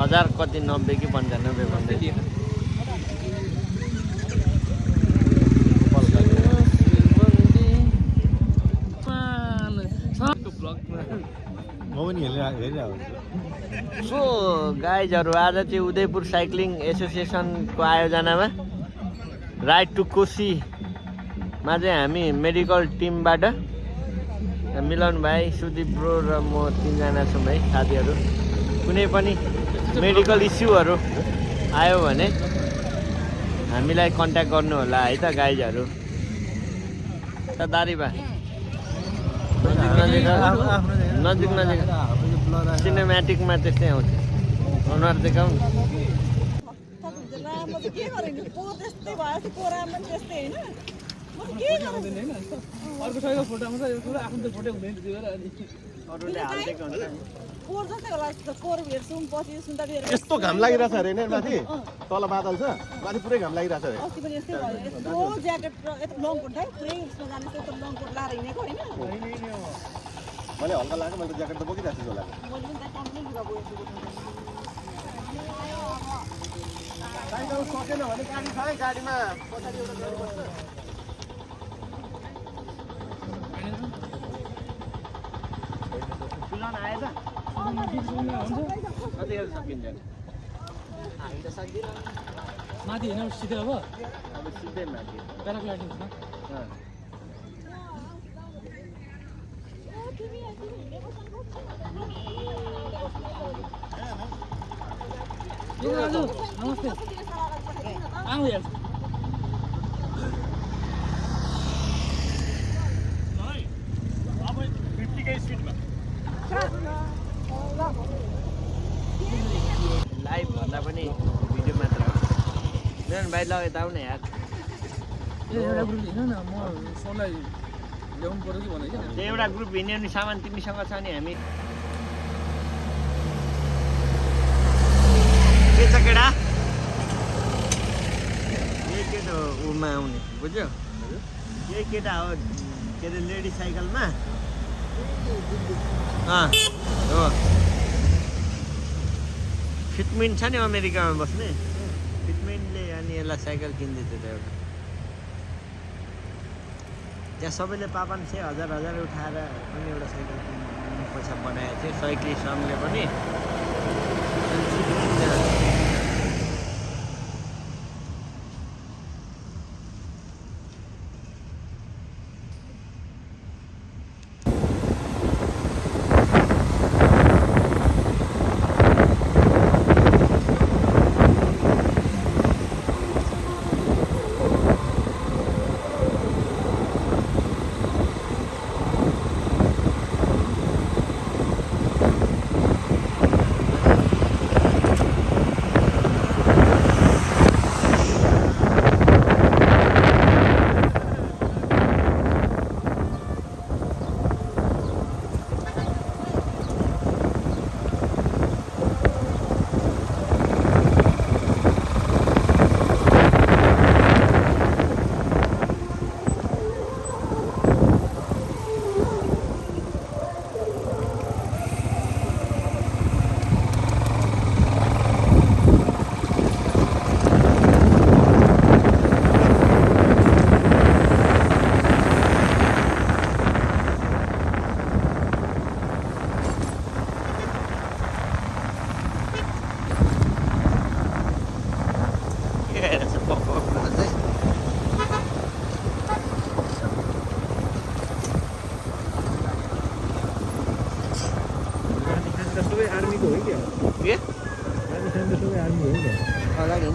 हजार कति 90 कि 95 भन्दै सो गाइजहरु आज चाहिँ उदयपुर साइक्लिङ एसोसिएसनको आयोजनामा राइड टु कोशीमा चाहिँ हामी मेडिकल टिमबाट मिलन भाइ सुदीप ब्रो र म 3 जना छौँ है साथीहरु कुनै पनि मेडिकल इस्युहरु आयो भने हामीलाई कन्ट्याक्ट गर्नु होला है त गाइजहरु त दारीबा नजिक सिनेम्याटिकमा त्यस्तै आउँछ अनुहार देखाउनु यस्तो घाम लागिरहेछ अरे नि माथि तल बादल छ माथि पुरै घाम लागिरहेछ अरे मैले हल्का लाग्यो मैले ज्याकेट त बोकिरहेको छु होला सकेन भने गाडी छ है गाडीमा पछाडि एउटा गाडी बस्छ पुलान आएछ कतिखेर सकिन्छ हामी त सक्दिन माथि होइन सिधै अब सिधै माथि प्याराग्लाइडिङ छ दाजु नमस्ते आउँ हेर्छ लाइभ भन्दा पनि भिडियो मात्र हो मेन भाइ लगेर आउन यार एउटा ग्रुप हिँड्नु न म फोनलाई ल्याउनु पर्यो कि भने त्यो एउटा ग्रुप हिँड्यो नि सामान तिमीसँग छ नि हामी के छ केटा यही केटा हो उमा आउने बुझ्यो यही केटा हो के अरे लेडी साइकलमा हो फिटमिन छ नि अमेरिकामा बस्ने फिटमिनले अनि यसलाई साइकल किन्दै थियो त एउटा त्यहाँ सबैले 500,000 उठाएर अनि एउटा साइकल किन्ने पैसा बनाएको थियो साइक्लिस्ट सङ्घले पनि आर्मीको हो क्या के आर्मी आर्मी हो क्या अगाडि